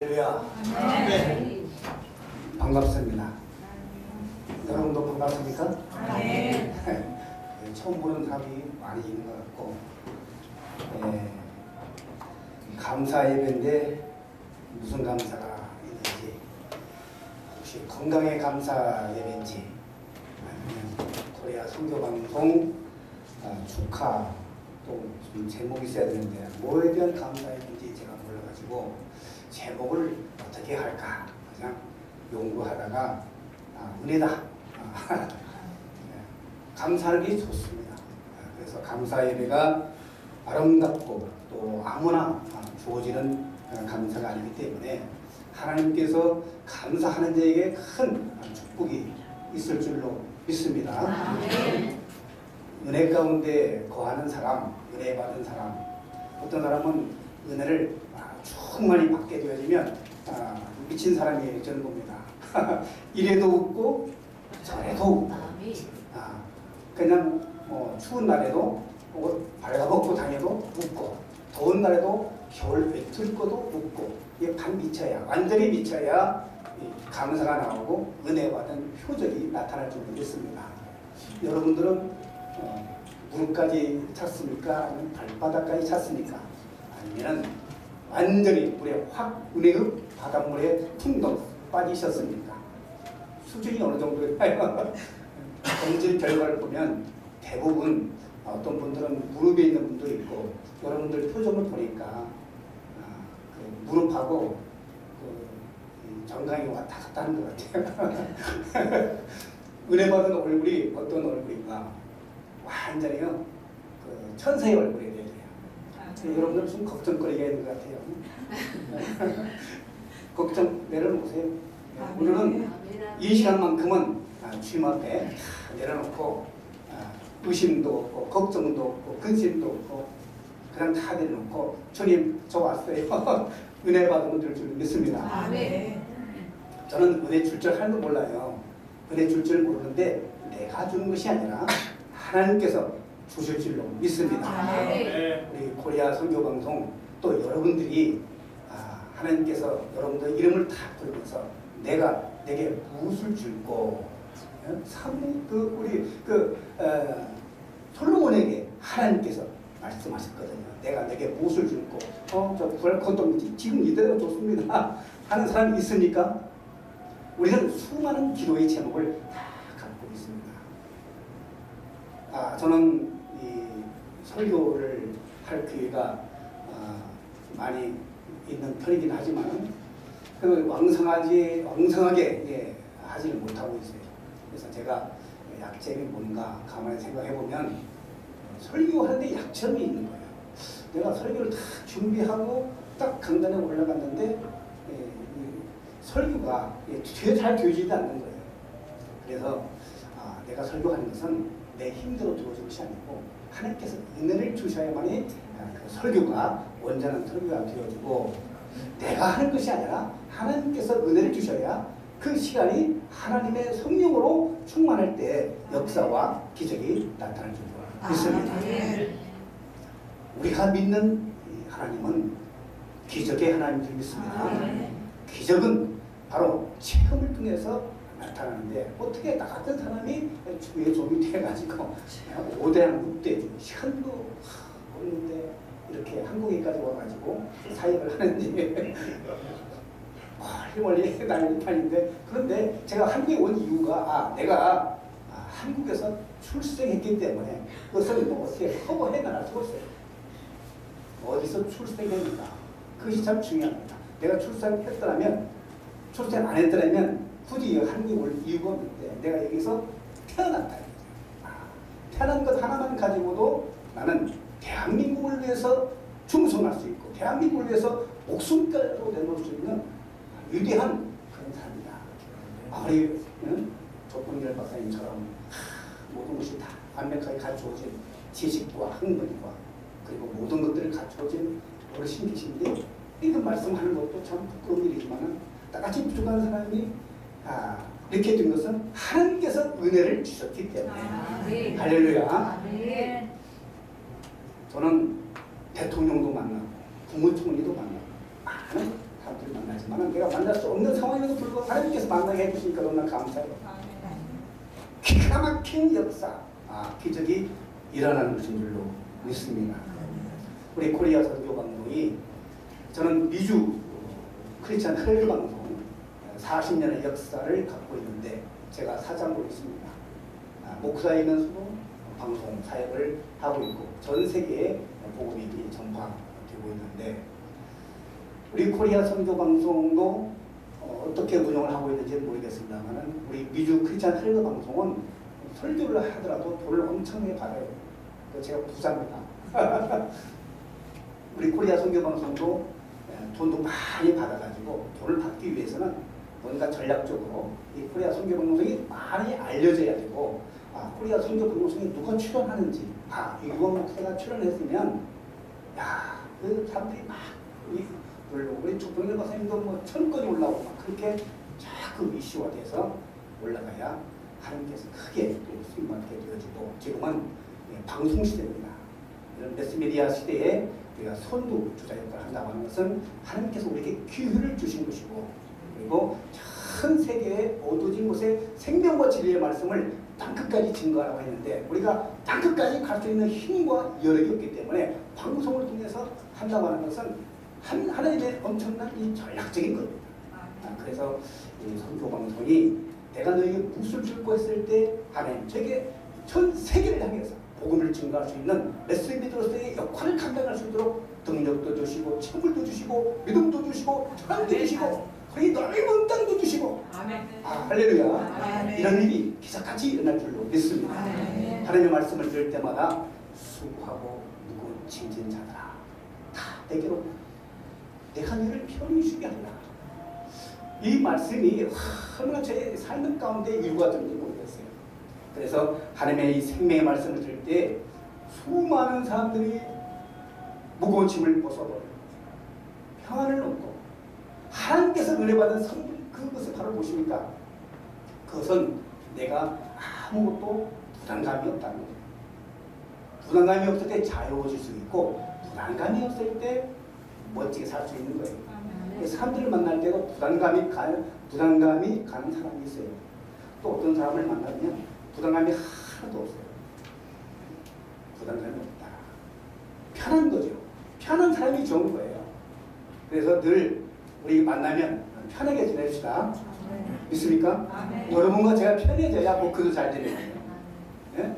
할렐루야. 네. 반갑습니다. 여러분도 반갑습니까? 네. 처음 보는 사람이 많이 있는 것 같고, 감사 예배인데 무슨 감사가 있는지, 혹시 건강의 감사 예배인지, 아니면 코리아 선교방송 축하 또 좀 제목이 있어야 되는데 뭐에 대한 감사인지 제가 몰라가지고 제목을 어떻게 할까 그냥 연구하다가 은혜다. 감사하기 좋습니다. 그래서 감사 예배가 아름답고 또 아무나 주어지는 감사가 아니기 때문에 하나님께서 감사하는 자에게 큰 축복이 있을 줄로 믿습니다. 은혜 가운데 거하는 사람, 은혜 받은 사람, 어떤 사람은 은혜를 충만히 받게 되어지면 미친 사람이 저는 봅니다. 이래도 웃고 저래도 웃고 그냥 추운 날에도 발가벗고 다녀도 웃고 더운 날에도 겨울 외투 입고도 웃고 이게 반 미쳐야 완전히 미쳐야 감사가 나오고 은혜 받은 표적이 나타날 줄 믿습니다. 여러분들은 무릎까지 찼습니까? 아니면 발바닥까지 찼습니까? 아니면 완전히 물에 확 은혜의 바닷물에 풍덩 빠지셨습니까? 수준이 어느 정도일까요? 검진 결과를 보면 대부분 어떤 분들은 무릎에 있는 분도 있고 여러분들 표정을 보니까 그 무릎하고 그 정강이 왔다 갔다 하는 것 같아요. 은혜 받은 얼굴이 어떤 얼굴인가? 완전히요 그 천사의 얼굴이 돼야 돼요. 여러분들 좀 걱정거리가 있는 것 같아요. 걱정 내려놓으세요. 우리는 이 시간만큼은 주님 앞에 내려놓고 의심도 없고 걱정도 없고 근심도 없고 그냥 다 내려놓고 주님 저 왔어요. 은혜 받으면 될 줄 믿습니다. 저는 은혜 줄 줄 하나도 몰라요. 은혜 줄 줄 모르는데 내가 주는 것이 아니라 하나님께서 주실 줄로 믿습니다. 우리 코리아 선교방송 또 여러분들이 하나님께서 여러분들 이름을 다 부르면서 내게 무엇을 줄고 우리 솔로몬에게 하나님께서 말씀하셨거든요. 내게 무엇을 줄고 저 구할 것도 지금 이대로 좋습니다 하는 사람이 있습니까? 우리는 수많은 기도의 제목을 다 갖고 있습니다. 저는 이 설교를 할 기회가 많이 있는 편이긴 하지만 왕성하게 하지를 못하고 있어요. 그래서 제가 약점이 뭔가 가만히 생각해 보면 설교하는데 약점이 있는 거예요. 내가 설교를 다 준비하고 딱 강단에 올라갔는데 설교가 잘 되지도 않는 거예요. 그래서 내가 설교하는 것은 내 힘대로 들어오는 것이 아니고 하나님께서 은혜를 주셔야만이 그 설교가 온전한 설교가 되어지고 내가 하는 것이 아니라 하나님께서 은혜를 주셔야 그 시간이 하나님의 성령으로 충만할 때 역사와 기적이 나타날 줄 믿습니다. 우리가 믿는 하나님은 기적의 하나님을 믿습니다. 기적은 바로 체험을 통해서 나타나는데 어떻게 나 같은 사람이 주의 종이 돼가지고 5대양 6대 시간도 없는데 이렇게 한국에까지 와가지고 사역을 하는지 멀리 다니는데 그런데 제가 한국에 온 이유가 내가 한국에서 출생했기 때문에 그것을 어떻게 커버해 나갈 수가 없어요. 어디서 출생했는가 그것이 참 중요합니다. 내가 출생했더라면 출생 안 했더라면 굳이 한국에 올 이유가 없는데 내가 여기서 태어났다. 태어난 것 하나만 가지고도 나는 대한민국을 위해서 충성할 수 있고 대한민국을 위해서 목숨까지 내놓을 수 있는 위대한 그런 사람이다. 아무리 조건일 박사님처럼 모든 것이 다 완벽하게 갖추어진 지식과 학문과 그리고 모든 것들을 갖추어진 어르신이신데 이런 말씀하는 것도 참 부끄러운 일이지만 나같이 부족한 사람이 이렇게 된 것은 하나님께서 은혜를 주셨기 때문에 할렐루야. 저는 대통령도 만나고 국무총리도 만나고 많은 사람들 만나지만 내가 만날 수 없는 상황에도 불구하고 하나님께서 만나게 해주시니까 너무나 감사해요. 기가 막힌 역사, 기적이 일어나는 것인 줄로 믿습니다. 우리 코리아 선교 방송이 저는 미주 크리스찬 헬 방송 40년의 역사를 갖고 있는데 제가 사장으로 있습니다. 목사이면서도 방송 사역을 하고 있고 전 세계에 복음이 전파되고 있는데 우리 코리아 선교 방송도 어떻게 운영을 하고 있는지 모르겠습니다만 우리 미주 크리스찬 헬 방송은 설교를 하더라도 돈을 엄청나게 받아요. 제가 부자입니다. 우리 코리아 선교 방송도 돈도 많이 받아가지고 돈을 받기 위해서는 뭔가 전략적으로 이 코리아 선교 방송이 많이 알려져야 되고 코리아 선교 방송에 누가 출연하는지 이건 목사가 출연했으면 그 사람들이 막 우리 조병일 박사님도 뭐 1000건이 올라오고 막 그렇게 자꾸 이슈화 돼서 올라가야 하나님께서 크게 또 수임받게 되어지고 지금은 방송 시대입니다. 이런 매스미디어 시대에 우리가 선두주자 역할을 한다고 하는 것은 하나님께서 우리에게 기회를 주신 것이고 그리고 전 세계에 어두진 곳에 생명과 진리의 말씀을 땅끝까지 증거하라고 했는데 우리가 땅끝까지 갈 수 있는 힘과 여력이 없기 때문에 방송을 통해서 한다고 하는 것은 하나님의 엄청난 이 전략적인 겁니다. 그래서 이 선교 방송이 내가 너에게 무엇을 줄고 했을 때 하나님 저에게 전 세계를 향해서 복음을 증거할 수 있는 메시지로서의 역할을 감당할 수 있도록 능력도 주시고 체물도 주시고 믿음도 주시고 사랑도 주시고 그리 넓은 땅도 주시고 할렐루야. 이런 일이 기적같이 일어날 줄로 믿습니다. 하나님의 말씀을 들을 때마다 수고하고 무거운 짐진 자들아 다 내게로 내가 너를 편히 쉬게 한다. 이 말씀이 얼마나 제 삶 가운데 일과되는지 모르겠어요. 그래서 하나님의 이 생명의 말씀을 들을 때 수많은 사람들이 무거운 짐을 벗어버리고 평안을 얻고 하나님께서 은혜 받은 성분 그것을 바로 보십니까? 그것은 내가 아무것도 부담감이 없다는 거예요. 부담감이 없을 때 자유로워질 수 있고 부담감이 없을 때 멋지게 살 수 있는 거예요. 사람들을 만날 때가 부담감이 가는 사람이 있어요. 또 어떤 사람을 만나면 부담감이 하나도 없어요. 부담감이 없다. 편한 거죠. 편한 사람이 좋은 거예요. 그래서 늘 우리 만나면 편하게 지냅시다. 믿습니까? 여러분과 제가 편해져야 목표도 잘 되는 거예요. 네?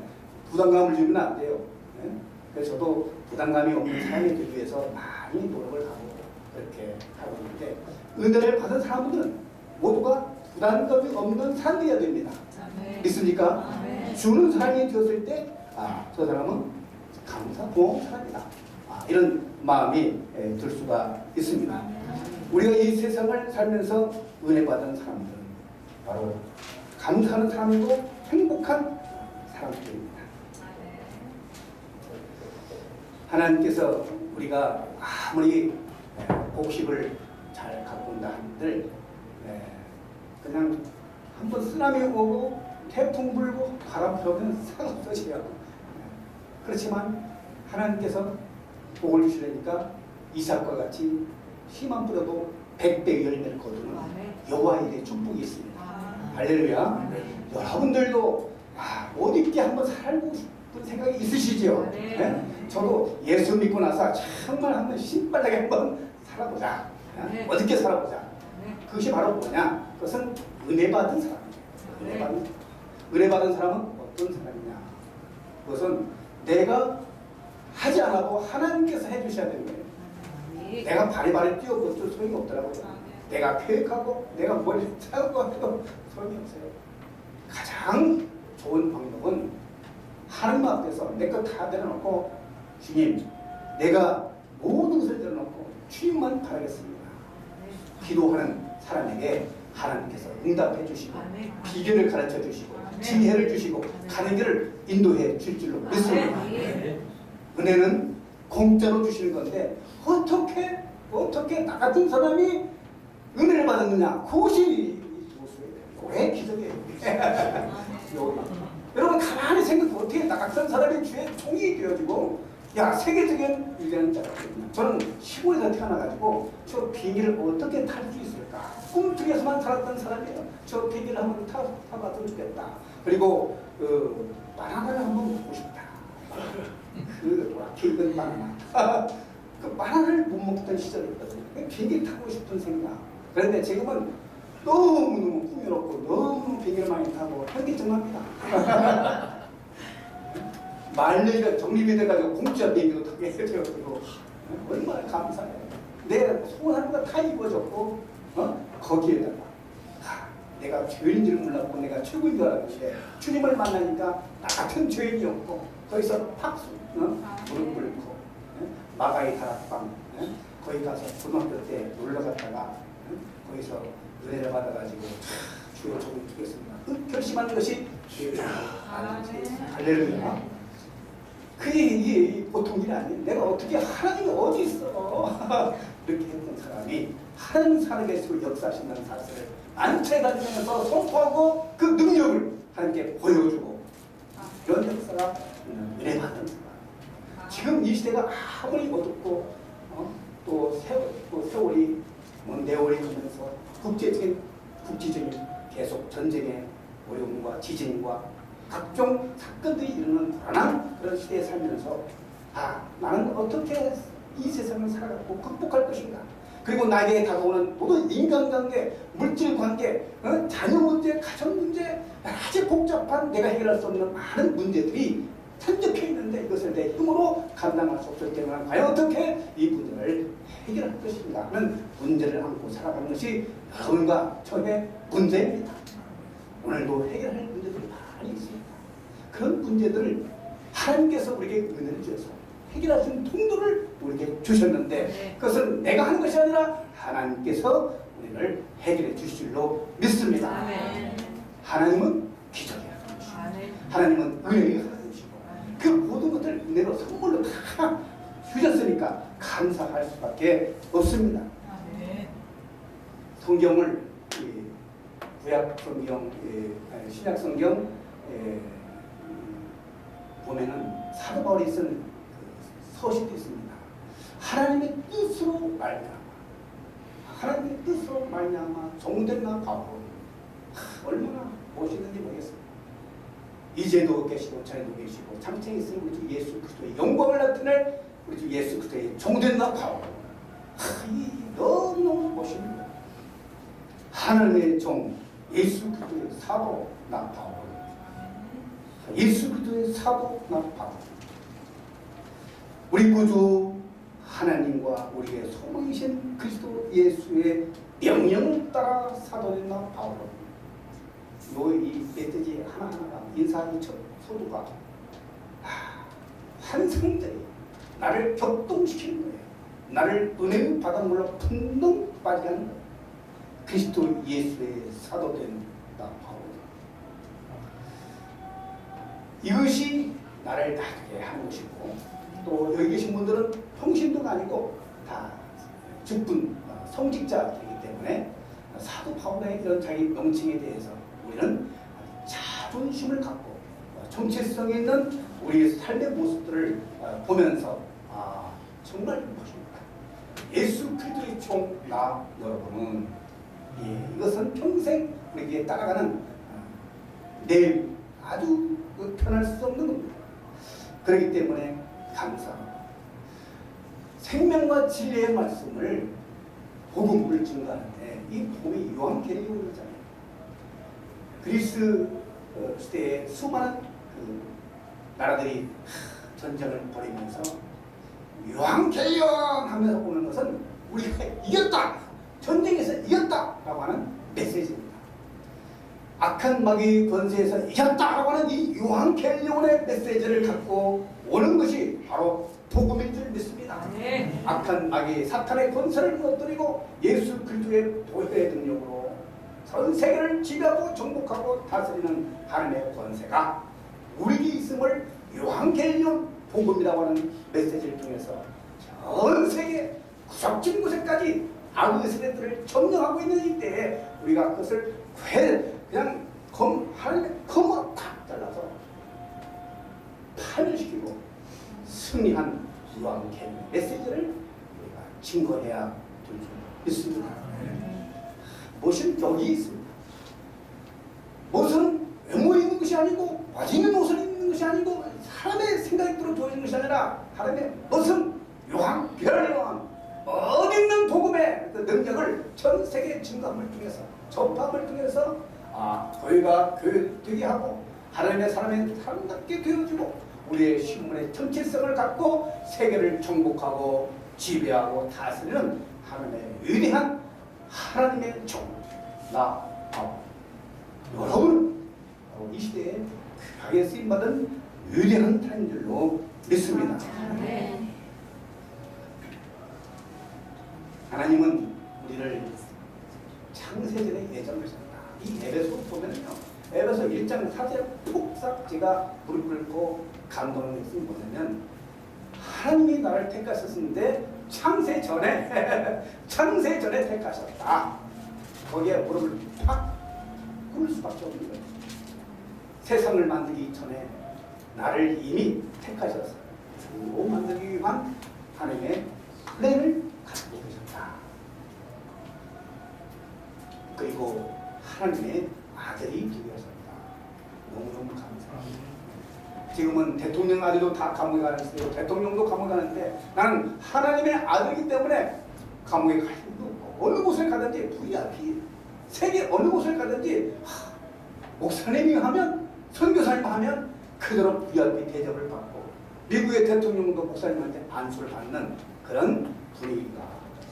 부담감을 주면 안 돼요. 네? 그래서 저도 부담감이 없는 삶이 되기 위해서 많이 노력을 하고 그렇게 하고 있는데 은혜를 받은 사람들은 모두가 부담감이 없는 사람이어야 됩니다. 믿습니까? 주는 사람이 되었을 때 저 사람은 고마운 사람이다. 이런 마음이 들 수가 있습니다. 우리가 이 세상을 살면서 은혜 받은 사람들은 바로 감사하는 사람이고 행복한 사람들입니다. 하나님께서 우리가 아무리 복식을 잘 갖고 온다 한들 그냥 한번 쓰나미 오고 태풍 불고 바람 불면 싹 없어져요. 그렇지만 하나님께서 복을 주시려니까 이삭과 같이 씨만 뿌려도 100배의 열매를 거두는 여호와의 축복이 있습니다. 할렐루야. 여러분들도 못 입게 한번 살고 싶은 생각이 있으시죠? 네? 저도 예수 믿고 나서 정말 한번 신발나게 한번 살아보자. 어떻게 살아보자. 그것이 바로 뭐냐? 그것은 은혜 받은 사람이에요. 은혜 받은 사람은 어떤 사람이냐? 그것은 내가 하지 않아도 하나님께서 해주셔야 되는 거예요. 내가 바리바리 뛰어봐도 소용이 없더라고요. 내가 계획하고 내가 머리 짜고 해도 소용이 없어요. 가장 좋은 방법은 하나님 앞에서 내 것 다 내려놓고 주님 내가 모든 것을 내려놓고 주님만 바라겠습니다. 기도하는 사람에게 하나님께서 응답해 주시고 비결을 가르쳐 주시고 지혜를 주시고 가는 길을 인도해 줄 줄로 믿습니다. 은혜는 공짜로 주시는 건데 어떻게 나 같은 사람이 은혜를 받았느냐? 그것이 왜 기적이에요? 여러분 가만히 생각해 어떻게 나 같은 사람이 주의 종이 되어지고 야, 세계적인 위대한 자였거든요. 저는 시골에서 태어나가지고 저 비행기를 어떻게 탈 수 있을까? 꿈속에서만 살았던 사람이에요. 저 비행기를 한번 타봤으면 좋겠다. 그리고 바나나를 한번 먹고 싶다. 붉은 바나나. 그 바나나를 못 먹던 시절이었거든요. 비행기 타고 싶은 생각. 그런데 지금은 너무너무 풍요롭고 너무 비행기를 많이 타고 현기증납니다. 말년이가 정립이 돼가지고 공짜 비행기도 타게 해줘가지고 얼마나 감사해요. 내 소원하는 거 다 이루어졌고 거기에다가 내가 죄인인 줄 몰랐고 내가 최고인 줄 알았는데 주님을 만나니까 나 같은 죄인이었고 거기서 박수 무릎 꿇고 마가이 다락방 거기 가서 고등학교 때 놀러 갔다가 거기서 은혜를 받아가지고 주여 조금 주겠습니다. 결심하는 것이 주여 조금 할렐루야. 그게 보통 일이 아니에요. 내가 어떻게 하나님이 어디 있어 이렇게 했던 사람이 하나님 살아계시고 역사하신다는 사실을 안채 가지면서 선포하고 그 능력을 하나님께 보여주고 이런 역사가 은혜 받는 사람. 지금 이 시대가 아무리 어둡고 또 세월이 내월이 가면서 국제적인 계속 전쟁의 어려움과 지진과 각종 사건들이 일어나는 불안한 그런 시대에 살면서 나는 어떻게 이 세상을 살아가고 극복할 것인가. 그리고 나에게 다가오는 모든 인간관계, 물질관계, 자녀 문제, 가정 문제, 아주 복잡한 내가 해결할 수 없는 많은 문제들이 산적해 있는데 이것을 내 힘으로 감당할 수 없을 때는 과연 어떻게 이 문제를 해결할 것인가 하는 문제를 안고 살아가는 것이 여러분과 저의 문제입니다. 오늘도 해결할 문제들이 많이 있습니다. 그런 문제들을 하나님께서 우리에게 은혜를 주셔서 해결할 수 있는 통로를 우리에게 주셨는데 그것은 내가 하는 것이 아니라 하나님께서 우리를 해결해 주실 줄로 믿습니다. 하나님은 기적이 하나님이시고 하나님은 은혜의 하나님이시고 그 모든 것들을 은혜로 선물로 다 주셨으니까 감사할 수밖에 없습니다. 성경을 구약 성경, 신약 성경 보면은 사도 바울이 쓴 서신도 있습니다. 하나님의 뜻으로 말미암아, 하나님의 뜻으로 말미암아 종된 나 바울, 얼마나 멋있는지 모르겠습니다. 이제도 계시고 전에도 계시고 장차에 있으니 우리 주 예수 그리스도의 영광을 나타낼 우리 주 예수 그리스도의 종된 나 바울, 이 너무너무 멋있는 하나님의 종 예수 그리스도의 사도 나 바울, 예수 그리스도의 사도 나 바울. 우리 구주 하나님과 우리의 소망이신 그리스도 예수의 명령을 따라 사도된 나 바울. 이 메시지 하나하나가 인사하기 첫 소두가 환상들이 나를 격동시키는 거예요. 나를 은혜의 바닷물로 풍덩 빠지게 하는 거예요. 그리스도 예수의 사도된 나 바울. 이것이 나를 낫게 하는 것이고 또 여기 계신 분들은 평신도가 아니고 다 직분 성직자이기 때문에 사도 바울의 이런 자기 명칭에 대해서 우리는 자존심을 갖고 정체성 있는 우리 삶의 모습들을 보면서 정말 멋있다. 예수 그리스도의 종 나 여러분은 이것은 평생 우리에게 따라가는 내일 아주 편할 수 없는 겁니다. 그렇기 때문에 감사합니다. 생명과 진리의 말씀을 복음을 증거하는데 이 복음이 요한계리온이잖아요. 그리스 시대에 수많은 나라들이 전쟁을 벌이면서 요한계리온 하면서 보는 것은 우리가 이겼다, 전쟁에서 이겼다 라고 하는 메시지입니다. 악한 마귀 권세에서 이겼다라고 하는 이 요한계리온의 메시지를 갖고 오는 것이 바로 복음인 줄 믿습니다. 악한 마귀 사탄의 권세를 무너뜨리고 예수 그리스도의 보혈의 능력으로 전 세계를 지배하고 정복하고 다스리는 하나님의 권세가 우리에게 있음을 요한계리온 복음이라고 하는 메시지를 통해서 전 세계 구석진 곳에까지 악의 세력들을 점령하고 있는 이때에 우리가 그것을 그냥 하나님의 검으로 탁 잘라서 파멸시키고 승리한 못은 여기 있습니다. 못은 외모에 있는 것이 아니고 멋있는 옷을 입는 것이 아니고 사람의 생각이 들어주어지는 것이 아니라 하나님의 못은 요한, 별요한 어딨는 복음의 그 능력을 전 세계 증거함을 통해서 접함을 통해서 교회가 교회되게 하고 하나님의 사람답게 되어지고 우리의 신문의 정체성을 갖고 세계를 정복하고 지배하고 다스리는 하나님의 위대한 하나님의 종, 여러분은 이 시대에 귀하게 쓰임받은 위대한 타인 줄로 믿습니다. 하나님은 우리를 창세전에 예정하셨다. 이 에베소 보면요, 에베소 1장 4절 폭삭 제가 무릎 꿇고 감동을 했으면 뭐냐면, 하나님이 나를 택하셨는데 창세전에 택하셨다. 거기에 무릎을 팍 꿇을 수밖에 없는 거예요. 세상을 만들기 전에 나를 이미 택하셨어요. 주로 만들기 위한 하나님의 플랜을 가지고 계셨다. 그리고 하나님의 아들이 되게 하셨다. 너무너무 감사합니다. 지금은 대통령 아들도 다 감옥에 가는데요. 대통령도 감옥에 가는데 나는 하나님의 아들이기 때문에 감옥에 갈 힘도 없고 어느 곳을 가든지 VIP 세계 어느 곳을 가든지 목사님이 하면 선교사님 하면 그대로 VIP 대접을 받고 미국의 대통령도 목사님한테 안수를 받는 그런 분위기가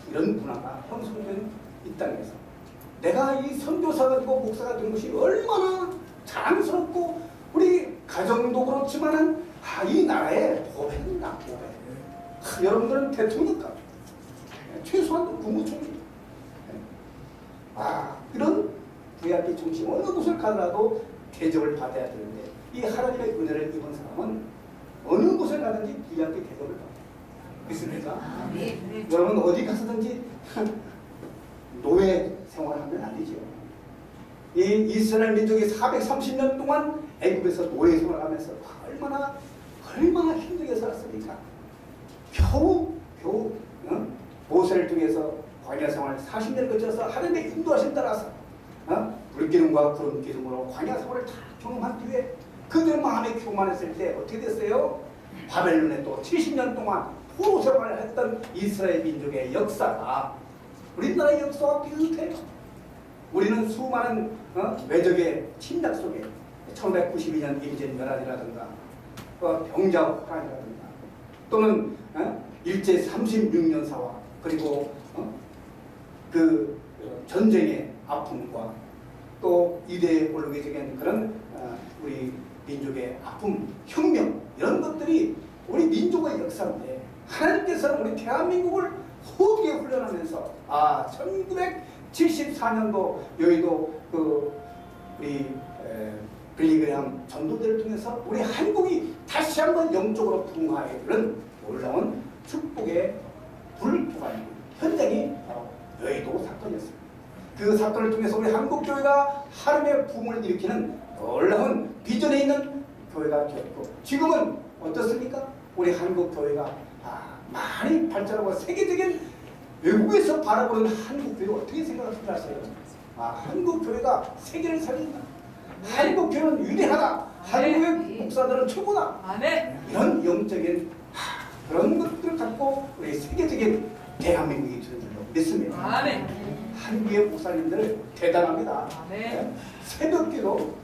이런 문화가 형성된 이 땅에서 내가 이 선교사가 되고 목사가 된 것이 얼마나 자랑스럽고 우리 가정도 그렇지만은 이 나라의 보배입니다. 보배. 여러분들은 대통령급 최소한 국무총리 이런 VIP 중심 어느 곳을 가더라도 대접을 받아야 되는데 이 하나님의 은혜를 입은 사람은 어느 곳을 가든지 VIP 대접을 받아요. 믿습니까? 네. 여러분 어디 가서든지 노예 생활하면 안 되죠. 이 이스라엘 민족이 430년 동안 애굽에서 노예 생활하면서 얼마나 힘들게 살았습니까? 겨우 모세를 통해서 광야 생활 40년을 거쳐서 하나님의 인도하심 따라서 물기둥과 구름 기둥으로 광야 생활을 다 경험한 뒤에 그들 마음에 교만했을 때 어떻게 됐어요? 바벨론에 또 70년 동안 포로 생활을 했던 이스라엘 민족의 역사가 우리나라의 역사와 비슷해요. 우리는 수많은 외적의 침략 속에 1992년 임진왜란이라든가 병자호란이라든가 또는 일제 36년 사화 그리고 그 전쟁의 아픔과 또 이대에 오르게 된 그런 우리 민족의 아픔, 혁명 이런 것들이 우리 민족의 역사인데 하나님께서는 우리 대한민국을 호되게 훈련하면서 1974년도 여의도 우리 빌리그레함 전도대를 통해서 우리 한국이 다시 한번 영적으로 풍화해 그런 놀라운 축복의 불포가 현장이 바로 여의도 사건이었습니다. 그 사건을 통해서 우리 한국교회가 하나님의 부흥을 일으키는 놀라운 비전에 있는 교회가 되었고 지금은 어떻습니까? 우리 한국교회가 많이 발전하고 세계적인 외국에서 바라보는 한국교회가 어떻게 생각하세요? 한국교회가 세계를 살린다. 한국교회는 위대하다. 한국의 목사들은 최고다. 이런 영적인 그런 것들을 갖고 우리 세계적인 대한민국이 되는 줄로 믿습니다. 한국의 목사님들 대단합니다. 새벽기도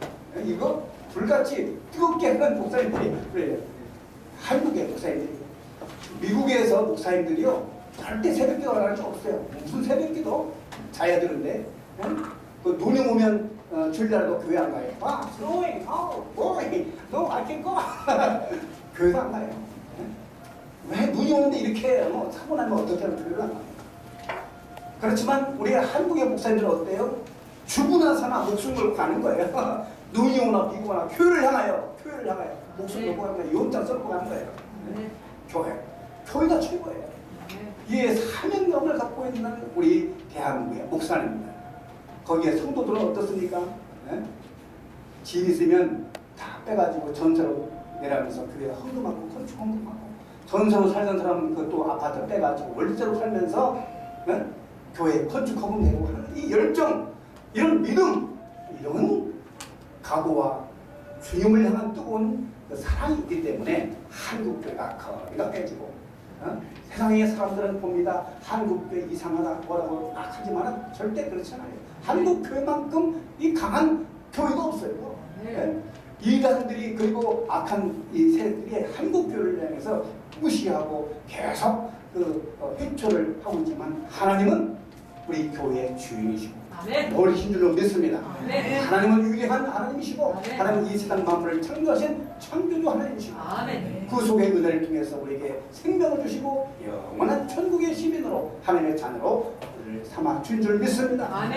이거 불같이 뜨겁게 하는 목사님들이 그래요. 한국의 목사님들이 미국에서 목사님들이요 절대 새벽기도 안 하는 적 없어요. 무슨 새벽기도 자야 되는데 그 눈이 오면 주일날도 교회 안 가요. snowing, boy, no, I can't go. 교회도 안 가요. 왜 눈이 오는데 이렇게 사고 나면 어떻게 하면 교회를 안 가요. 그렇지만 우리 한국의 목사님들은 어때요? 죽으나 사나 목숨 걸고 가는 거예요. 눈이 오나 비가 오나 교회를 향하여 목숨 걸고 가는 거예요. 용장 썰고 가는 거예요. 교회가 최고예요. 이에 사명감을 갖고 있는 우리 대한민국의 목사님입니다. 거기에 성도들은 어떻습니까? 집 있으면 다 빼가지고 전세로 내려가면서 교회가 헌금하고 건축 헌금하고 전세로 살던 사람은 그것도 아파트 빼가지고 월세로 살면서 교회 건축 헌금 내고 하는 이 열정 이런 믿음, 이런 각오와 주님을 향한 뜨거운 그 사랑이 있기 때문에 한국교회가 거리가 깨지고 세상의 사람들은 봅니다. 한국교회 이상하다 뭐라고 하지만 절대 그렇지 않아요. 한국교회만큼 이 강한 교회도 없어요. 네? 이단들이 그리고 악한 이 세력들이 한국교회를 향해서 무시하고 계속 회초를 하고 있지만 하나님은 우리 교회의 주인이시고 머리신 줄로 믿습니다. 하나님은 유일한 하나님이시고 하나님은 이 세상 만물을 창조하신 창조주 하나님이시고 그 속의 은혜를 통해서 우리에게 생명을 주시고 영원한 천국의 시민으로 하나님의 자녀로 우리를 삼아 준 줄 믿습니다.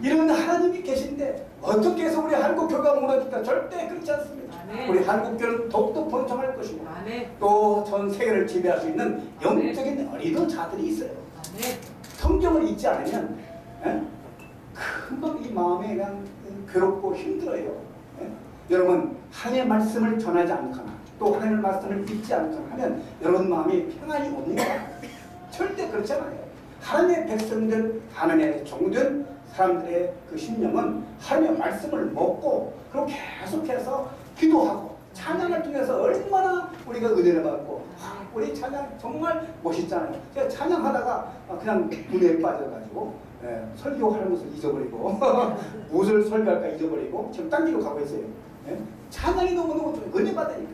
이런 하나님이 계신데 어떻게 해서 우리 한국교회가 무너질까? 절대 그렇지 않습니다. 우리 한국교회는 더욱더 번성할 것이고 또 전 세계를 지배할 수 있는 영적인 리더자들이 있어요. 성경을 읽지 않으면 금방 이 마음에 그냥 괴롭고 힘들어요. 여러분 하나님의 말씀을 전하지 않거나 또 하나님의 말씀을 믿지 않거나 하면 여러분 마음에 평안이 옵니까? 절대 그렇지 않아요. 하나님의 백성들, 하나님의 종된 사람들의 그 심령은 하나님의 말씀을 먹고 그리고 계속해서 기도하고 찬양을 통해서 얼마나 우리가 은혜를 받고 우리 찬양 정말 멋있잖아요. 제가 찬양하다가 그냥 은혜에 빠져가지고 설교하는 것을 잊어버리고 무엇을 설교할까 잊어버리고 지금 딴 길로 가고 있어요. 찬양이 너무너무 은혜 받으니까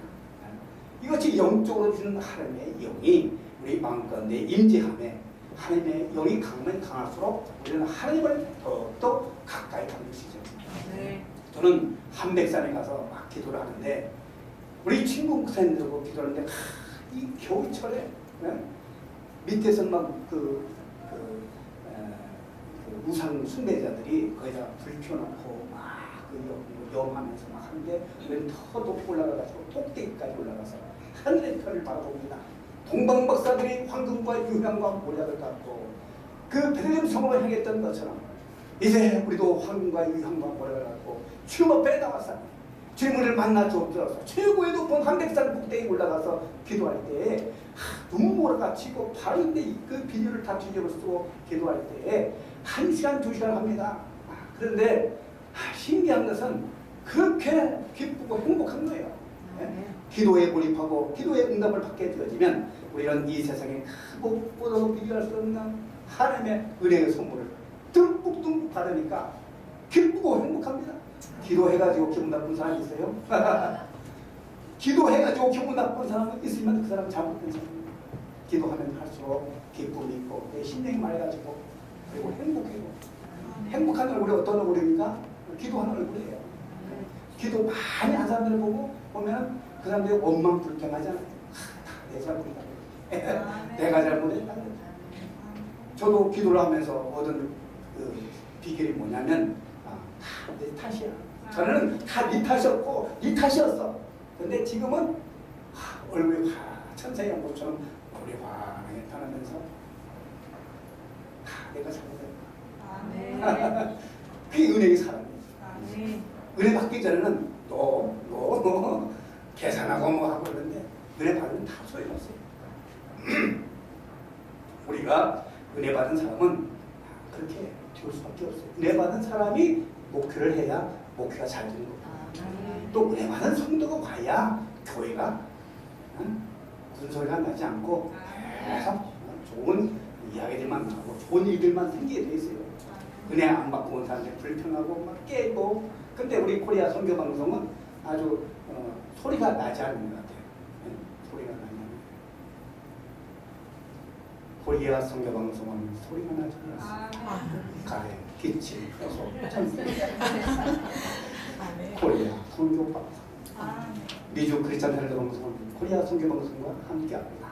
이것이 영적으로 주는 하나님의 영이 우리 마음 가운데 임재함에 하나님의 영이 강하면 강할수록 우리는 하나님을 더욱더 가까이 가는 것이죠. 저는 한백산에 가서 막 기도를 하는데 우리 친구 목사님들하고 기도하는데 이 겨울철에 밑에서는 막그 우상 숭배자들이 거기다 불 켜놓고 막그 염하면서 막 하는데 우리는 더 높이 올라가가지고 꼭대기까지 올라가서 하늘의 별을 바라봅니다. 동방박사들이 황금과 유향과 모략을 갖고 그 베들레헴 성으로 향했던 것처럼 이제 우리도 황금과 유향과 모략을 갖고 주님 앞에 나와서 주님을 만나 주옵소서. 최고의 높은 한백산 꼭대기에 올라가서 기도할 때에 눈물을 갇히고 바른데 그 비닐을 다 뒤집어 쓰고 기도할 때에 1시간, 2시간 합니다. 그런데 신기한 것은 그렇게 기쁘고 행복한 거예요. 기도에 몰입하고 기도의 응답을 받게 되어지면 우리는 이 세상에 무엇보다도 비교할 수 없는 하나님의 은혜의 선물을 듬뿍듬뿍 받으니까 기쁘고 행복합니다. 기도해가지고 기분 나쁜 사람이 있어요? 기도해가지고 기분 나쁜 사람은 있으면 그 사람 잘못된 사람입니다. 기도하면 할수록 기쁨이 있고 내 심령이 맑아지고 그리고 행복해요. 행복한 얼굴이 어떤 얼굴입니까? 기도하는 얼굴이에요. 기도 많이 한 사람들을 보면 그 사람들이 원망 불평하잖아요. 다 내 잘못이다. 내가 잘못했다. 저도 기도를 하면서 얻은 그 비결이 뭐냐면 다 내 탓이야. 저는 다 네 탓이었고 네 탓이었어. 근데 지금은 얼굴이 천사의 양복처럼 얼굴이 환하게 타면서 다 내가 잘못했다. 그게 은혜의 사람이에요. 은혜 받기 전에는 너 계산하고 뭐 하고 그러는데 은혜 받으면 다 소용없어요. 우리가 은혜 받은 사람은 그렇게 되올 수밖에 없어요. 은혜 받은 사람이 목회를 해야 목회가 잘 되는 겁니다. 또 은혜 받은 성도가 와야 교회가 무슨 소리가 나지 않고 계속 좋은 이야기들만 나오고 좋은 일들만 생기게 돼 있어요. 은혜 안 받고 온 사람들 불평하고 막 깨고. 근데 우리 코리아 선교방송은 아주 소리가 나지 않는 것 같아요. 소리가 나지 않는 코리아 선교방송은 소리가 나지 않았어요. 가래, 기침, 해소, 코리아 선교방송. 미주 크리스찬 헬드 방송은 코리아 선교방송과 함께합니다.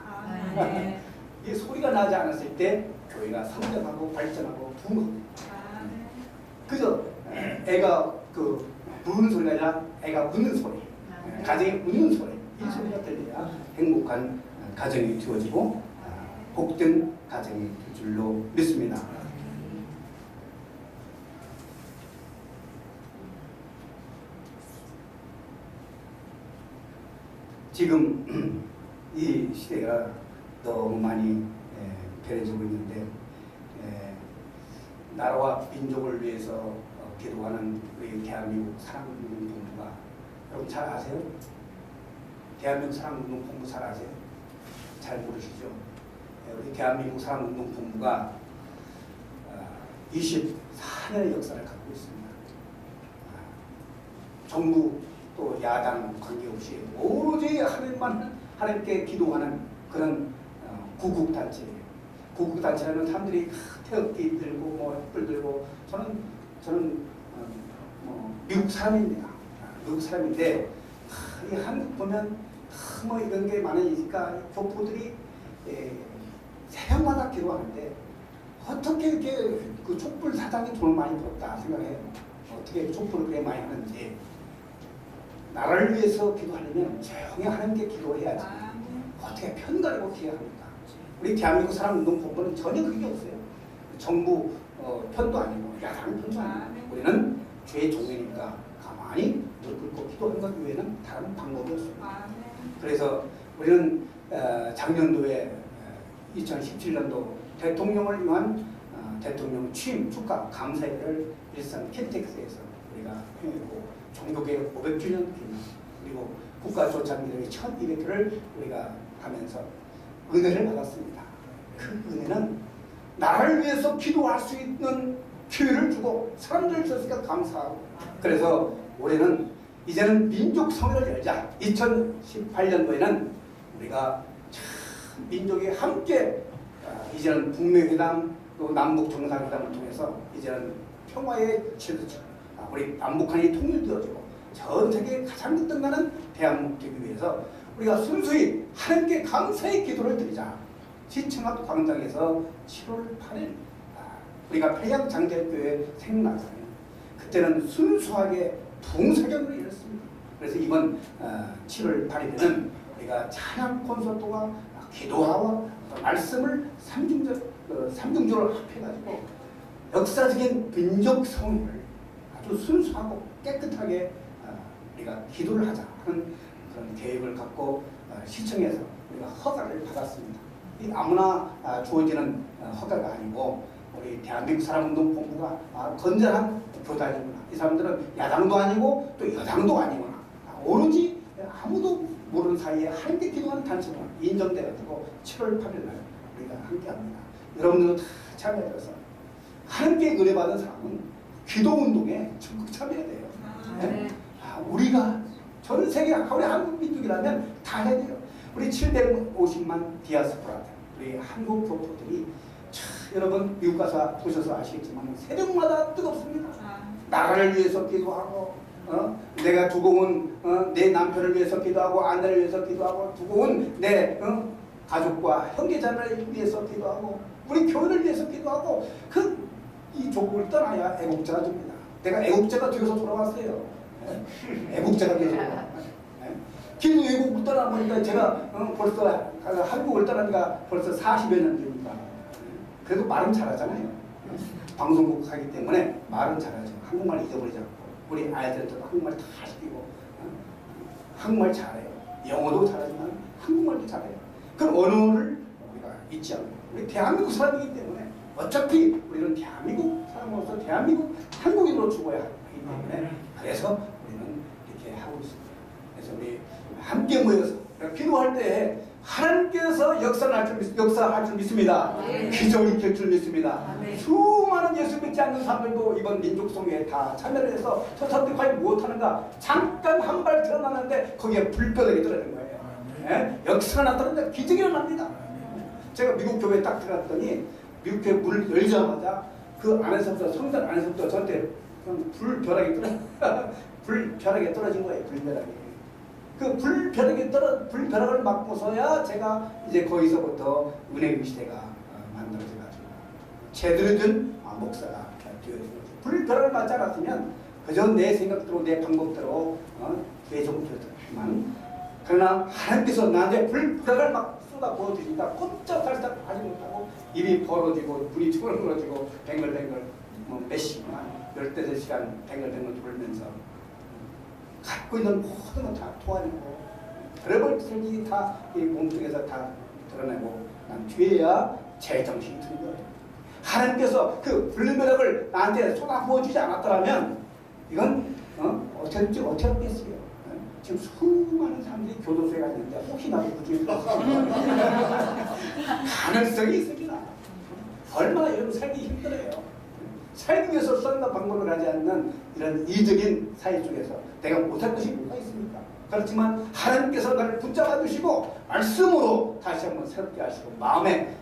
이 소리가 나지 않았을 때 교회가 성장하고 발전하고 부흥합니다. 그저 애가 우는 소리가 아니라 애가 웃는 소리, 가정이 웃는 소리, 이 소리가 들려야 행복한 가정이 되어지고 복된 가정이 될 줄로 믿습니다. 지금 이 시대가 너무 많이 변해지고 있는데 나라와 민족을 위해서 기도하는 우리 대한민국 사랑운동본부가 여러분 잘 아세요? 대한민국 사랑운동본부 잘 아세요? 잘 모르시죠? 우리 대한민국 사랑운동본부가 24년의 역사를 갖고 있습니다. 정부 또 야당 관계없이 오로지 하나님께 기도하는 그런 구국단체예요. 구국단체라는 사람들이 태극기 들고 횃불 들고 저는 미국 사람입니다. 미국 사람인데 이 한국 보면 뭐 이런 게 많으니까 교포들이 새벽마다 기도하는데 어떻게 이렇게 그 촛불 사장이 돈을 많이 벌었다 생각해요. 어떻게 촛불을 그렇게 많이 하는지. 나라를 위해서 기도하려면 조용히 하나님께 기도해야지. 어떻게 편가르고 기도합니까? 우리 대한민국 사랑운동본부는 전혀 그게 없어요. 정부 편도 아니고 야당 편도 아니고 우리는 죄의 종류니까 가만히 무릎 꿇고 기도하는 것 외에는 다른 방법이 없습니다. 그래서 우리는 작년도에 2017년도 대통령을 위한 대통령 취임 축하 감사회를 일산 킨텍스에서 우리가 행했고 종교개혁 500주년 기념 그리고 국가조창기념회 1200회를 우리가 하면서 은혜를 받았습니다. 그 은혜는 나라를 위해서 기도할 수 있는 기회를 주고 사람들을 주셨으니까 감사하고 그래서 올해는 이제는 민족성회를 열자. 2018년도에는 우리가 참 민족이 함께 이제는 북미회담 또 남북 정상회담을 통해서 이제는 평화의 최대처 우리 남북한이 통일되어지고 전 세계에 가장 든든한 대한민국 되기 위해서 우리가 순수히 하나님께 감사의 기도를 드리자. 시청 앞 광장에서 7월 8일 우리가 평양장제교회 생각나잖아요. 그때는 순수하게 부흥사경을 이뤘습니다. 그래서 이번 7월 8일에는 우리가 찬양 콘서트와 기도와 말씀을 삼중주를 합해가지고 역사적인 민족 성회를 아주 순수하고 깨끗하게 우리가 기도를 하자 하는 그런 계획을 갖고 시청에서 우리가 허가를 받았습니다. 이 아무나 주어지는 허가가 아니고 우리 대한민국 사랑운동본부가 건전한 교단이구나. 이 사람들은 야당도 아니고 또 여당도 아니구나. 오로지 아무도 모르는 사이에 함께 기도하는 단체구나. 인정돼가지고 7월 8일 날 우리가 함께합니다. 여러분들도 다 참여해서 하나님께 은혜 받은 사람은 기도운동에 적극 참여해야 돼요. 네? 우리가 전 세계 우리 한국 민족이라면 다 해야 돼요. 우리 750만 디아스포라 우리 한국 교포들이 여러분 미국 가서 보셔서 아시겠지만 새벽마다 뜨겁습니다. 나라를 위해서 기도하고 내가 두고 온 내 남편을 위해서 기도하고 아내를 위해서 기도하고 두고 온 내 가족과 형제자매를 위해서 기도하고 우리 교회를 위해서 기도하고 이 조국을 떠나야 애국자가 됩니다. 내가 애국자가 되어서 돌아왔어요. 애국자가 되어서 기도 외국을 떠나보니까 제가 벌써 한국을 떠나니까 벌써 40여 년 됩니다. 그래도 말은 잘하잖아요. 방송국 하기 때문에 말은 잘하죠. 한국말 잊어버리지 않고 우리 아이들도 한국말 다 시키고 한국말 잘해요. 영어도 잘하지만 한국말도 잘해요. 그럼 언어를 우리가 잊지 않고 우리 대한민국 사람이기 때문에 어차피 우리는 대한민국 사람으로서 대한민국 한국인으로 죽어야 하기 때문에 그래서 우리는 이렇게 하고 있습니다. 그래서 우리 함께 모여서 기도할 때 하나님께서 역사할 줄 믿습니다. 기적이 있을 줄 믿습니다. 수많은 예수 믿지 않는 사람들도 이번 민족성회에 다 참여를 해서 저 사람들이 과연 무엇하는가 잠깐 한 발 드러났는데 거기에 불벼락이 떨어진 거예요. 역사가 나타났는데 기적이 일어납니다. 제가 미국 교회에 딱 들어갔더니 미국 교회 문을 열자마자 그 안에서부터 성전 안에서부터 저한테 불벼락이 떨어진 거예요. 불벼락이. 그 불벼락을 맞고서야 제가 이제 거기서부터 은혜의 시대가 만들어져가지고 제대로 된 목사가 되어진 거죠. 불벼락을 맞지 않았으면 그저 내 생각대로 내 방법대로 계속 되었지만 그러나 하나님께서 나한테 불벼락을 막 쏟아 부어주시니까 꼼짝달싹 하지 못하고 입이 벌어지고 눈이 쭈그러지고 뱅글뱅글 몇 시간 열대섯 시간 뱅글뱅글 돌면서 갖고 있는 모든 건 다 토하내고 별의별 다 이 몸뚱에서 다 드러내고 난 뒤에야 제정신이 드는 거예요. 하나님께서 그 불면역을 나한테 쏟아부어주지 않았더라면 이건 어떻게 하겠어요? 지금 수많은 사람들이 교도소에 가 있는데 혹시나도 그중에 들어가서 가능성이 있습니다. 얼마나 여러분 살기 힘들어요. 살기 위해서 썬다 방법을 하지 않는 이런 이적인 사회 속에서 내가 못할 것이 뭐가 있습니까? 그렇지만 하나님께서 나를 붙잡아 주시고 말씀으로 다시 한번 새롭게 하시고 마음에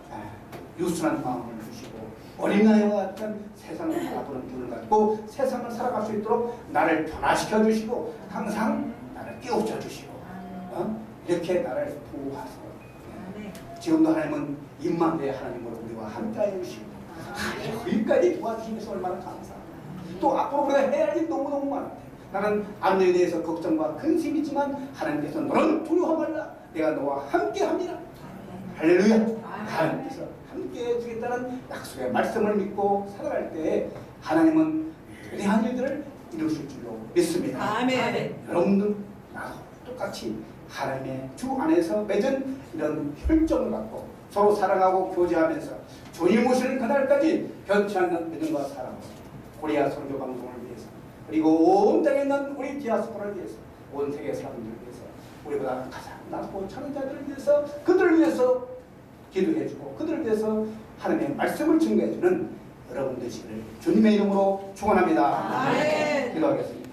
유순한 마음을 주시고 어린아이와 같은 세상을 바라보는 눈을 갖고 세상을 살아갈 수 있도록 나를 변화시켜 주시고 항상 나를 깨우쳐 주시고 이렇게 나를 보호하시고 지금도 하나님은 임마누엘 하나님으로 우리와 함께하여 주시고 여기까지 도와주시면서 얼마나 감사합니다. 또 앞으로 우리가 해야 할 일이 너무너무 많은데 나는 앞날에 대해서 걱정과 근심이 있지만 하나님께서 너는 두려워 말라 내가 너와 함께합니다. 할렐루야. 하나님께서 함께해 주겠다는 약속의 말씀을 믿고 살아갈 때 하나님은 위대한 일들을 이루실 줄로 믿습니다. 아멘. 여러분들 나도 똑같이 하나님의 주 안에서 맺은 이런 혈정을 갖고 서로 사랑하고 교제하면서 주님 오시는 그날까지 변치 않는 믿음과 사랑으로 코리아 선교 방송을 위해서 그리고 온 땅에 있는 우리 디아스포라를 위해서 온 세계 사람들을 위해서 우리보다 가장 낮고 작은 자들을 위해서 그들을 위해서 기도해주고 그들을 위해서 하나님의 말씀을 증거해주는 여러분 되시기를 주님의 이름으로 축원합니다. 아멘. 기도하겠습니다.